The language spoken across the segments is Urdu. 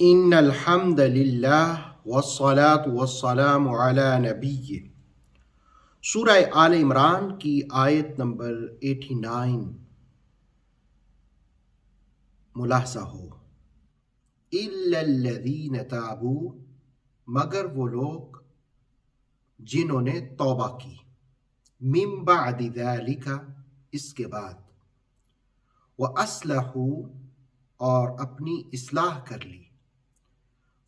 ان الحمد للہ والصلاة والسلام علی نبی۔ سورہ آل عمران کی آیت نمبر 89 ملاحظہ ہو۔ الا الذین تابوا، مگر وہ لوگ جنہوں نے توبہ کی، من بعد ذلک، اس کے بعد، وَأَصْلَحُوا، اور اپنی اصلاح کر لی،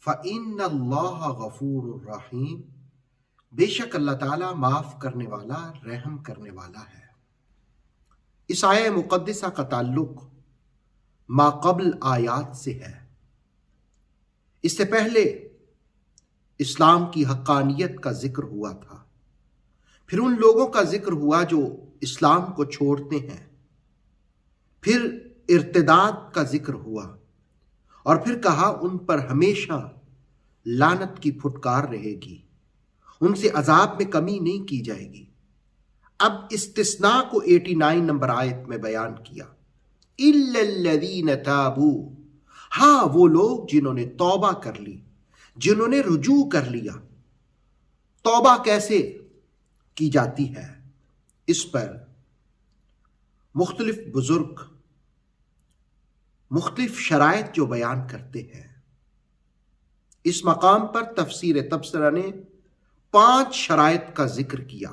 فَإِنَّ اللَّهَ غَفُورٌ رَحِيمٌ، بے شک اللہ تعالیٰ معاف کرنے والا، رحم کرنے والا ہے۔ اس آیہ مقدسہ کا تعلق ما قبل آیات سے ہے۔ اس سے پہلے اسلام کی حقانیت کا ذکر ہوا تھا، پھر ان لوگوں کا ذکر ہوا جو اسلام کو چھوڑتے ہیں، پھر ارتداد کا ذکر ہوا، اور پھر کہا ان پر ہمیشہ لعنت کی پھٹکار رہے گی، ان سے عذاب میں کمی نہیں کی جائے گی۔ اب استثناء کو 89 نمبر آیت میں بیان کیا، الا الذین تابوا، ہاں وہ لوگ جنہوں نے توبہ کر لی، جنہوں نے رجوع کر لیا۔ توبہ کیسے کی جاتی ہے، اس پر مختلف بزرگ مختلف شرائط جو بیان کرتے ہیں۔ اس مقام پر تفسیر تبصرہ نے 5 شرائط کا ذکر کیا۔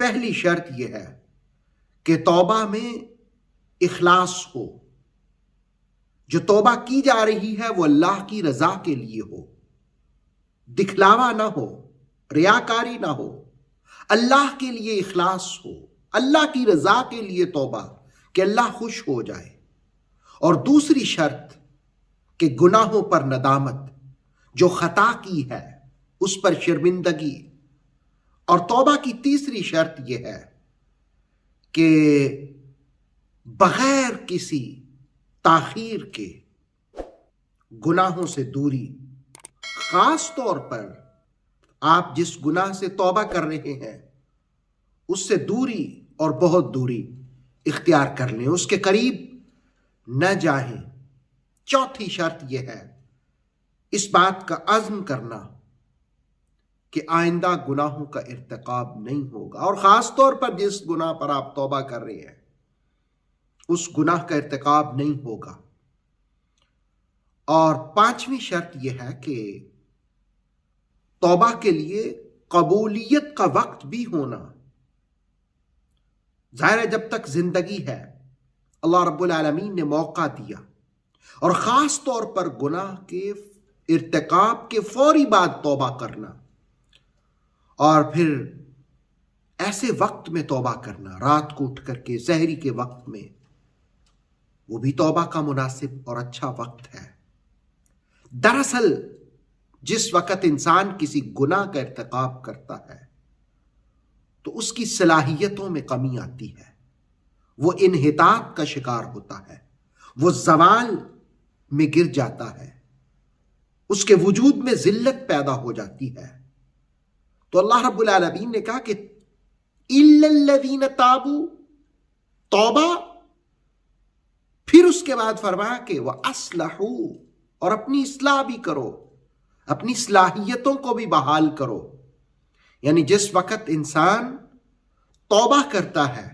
پہلی شرط یہ ہے کہ توبہ میں اخلاص ہو، جو توبہ کی جا رہی ہے وہ اللہ کی رضا کے لیے ہو، دکھلاوا نہ ہو، ریاکاری نہ ہو، اللہ کے لیے اخلاص ہو، اللہ کی رضا کے لیے توبہ، کہ اللہ خوش ہو جائے۔ اور دوسری شرط کہ گناہوں پر ندامت، جو خطا کی ہے اس پر شرمندگی۔ اور توبہ کی تیسری شرط یہ ہے کہ بغیر کسی تاخیر کے گناہوں سے دوری، خاص طور پر آپ جس گناہ سے توبہ کر رہے ہیں اس سے دوری اور بہت دوری اختیار کر لیں، اس کے قریب نہ جائیں۔ چوتھی شرط یہ ہے اس بات کا عزم کرنا کہ آئندہ گناہوں کا ارتکاب نہیں ہوگا، اور خاص طور پر جس گناہ پر آپ توبہ کر رہے ہیں اس گناہ کا ارتکاب نہیں ہوگا۔ اور 5ویں شرط یہ ہے کہ توبہ کے لیے قبولیت کا وقت بھی ہونا۔ ظاہر ہے جب تک زندگی ہے اللہ رب العالمین نے موقع دیا، اور خاص طور پر گناہ کے ارتکاب کے فوری بعد توبہ کرنا، اور پھر ایسے وقت میں توبہ کرنا، رات کو اٹھ کر کے سحری کے وقت میں، وہ بھی توبہ کا مناسب اور اچھا وقت ہے۔ دراصل جس وقت انسان کسی گناہ کا ارتکاب کرتا ہے تو اس کی صلاحیتوں میں کمی آتی ہے، وہ انحطاط کا شکار ہوتا ہے، وہ زوال میں گر جاتا ہے، اس کے وجود میں ذلت پیدا ہو جاتی ہے۔ تو اللہ رب العالمین نے کہا کہ الا الذین تابوا، توبہ، پھر اس کے بعد فرمایا کہ وَأَصْلَحُوا، اور اپنی اصلاح بھی کرو، اپنی صلاحیتوں کو بھی بحال کرو۔ یعنی جس وقت انسان توبہ کرتا ہے،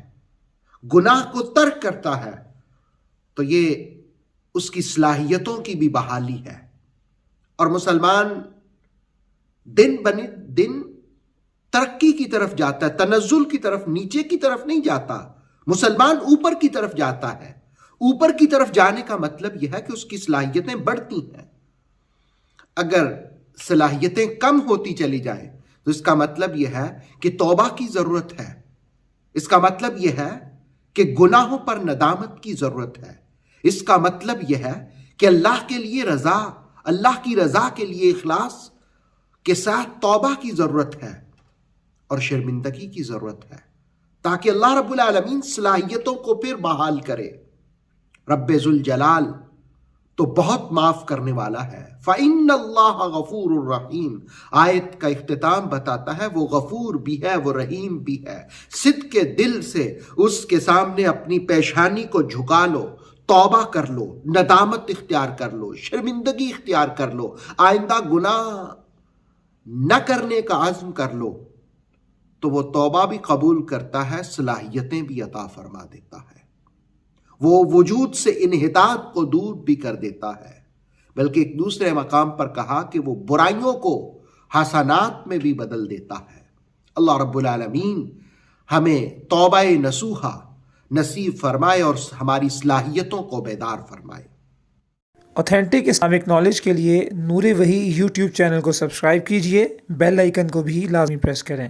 گناہ کو ترک کرتا ہے، تو یہ اس کی صلاحیتوں کی بھی بحالی ہے۔ اور مسلمان دن دن ترقی کی طرف جاتا ہے، تنزل کی طرف، نیچے کی طرف نہیں جاتا۔ مسلمان اوپر کی طرف جاتا ہے۔ اوپر کی طرف جانے کا مطلب یہ ہے کہ اس کی صلاحیتیں بڑھتی ہیں۔ اگر صلاحیتیں کم ہوتی چلی جائیں تو اس کا مطلب یہ ہے کہ توبہ کی ضرورت ہے، اس کا مطلب یہ ہے کہ گناہوں پر ندامت کی ضرورت ہے، اس کا مطلب یہ ہے کہ اللہ کے لیے رضا، اللہ کی رضا کے لیے اخلاص کے ساتھ توبہ کی ضرورت ہے، اور شرمندگی کی ضرورت ہے، تاکہ اللہ رب العالمین صلاحیتوں کو پھر بحال کرے۔ رب ذوالجلال تو بہت معاف کرنے والا ہے۔ فَإِنَّ اللَّهَ غَفُورٌ رَحِيمٌ، آیت کا اختتام بتاتا ہے وہ غفور بھی ہے، وہ رحیم بھی ہے۔ صدق کے دل سے اس کے سامنے اپنی پیشانی کو جھکا لو، توبہ کر لو، ندامت اختیار کر لو، شرمندگی اختیار کر لو، آئندہ گناہ نہ کرنے کا عزم کر لو، تو وہ توبہ بھی قبول کرتا ہے، صلاحیتیں بھی عطا فرما دیتا ہے، وہ وجود سے انحطاط کو دور بھی کر دیتا ہے، بلکہ ایک دوسرے مقام پر کہا کہ وہ برائیوں کو حسنات میں بھی بدل دیتا ہے۔ اللہ رب العالمین ہمیں توبہ نصوحہ نصیب فرمائے اور ہماری صلاحیتوں کو بیدار فرمائے۔ اوتھینٹک اسلامک نالج کے لیے نور وحی یوٹیوب چینل کو سبسکرائب کیجئے، بیل آئیکن کو بھی لازمی پریس کریں۔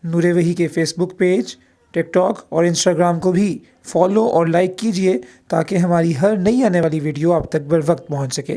نور وحی کے فیس بک پیج، ٹک ٹاک اور انسٹاگرام کو بھی فالو اور لائک کیجئے تاکہ ہماری ہر نئی آنے والی ویڈیو آپ تک بر وقت پہنچ سکے۔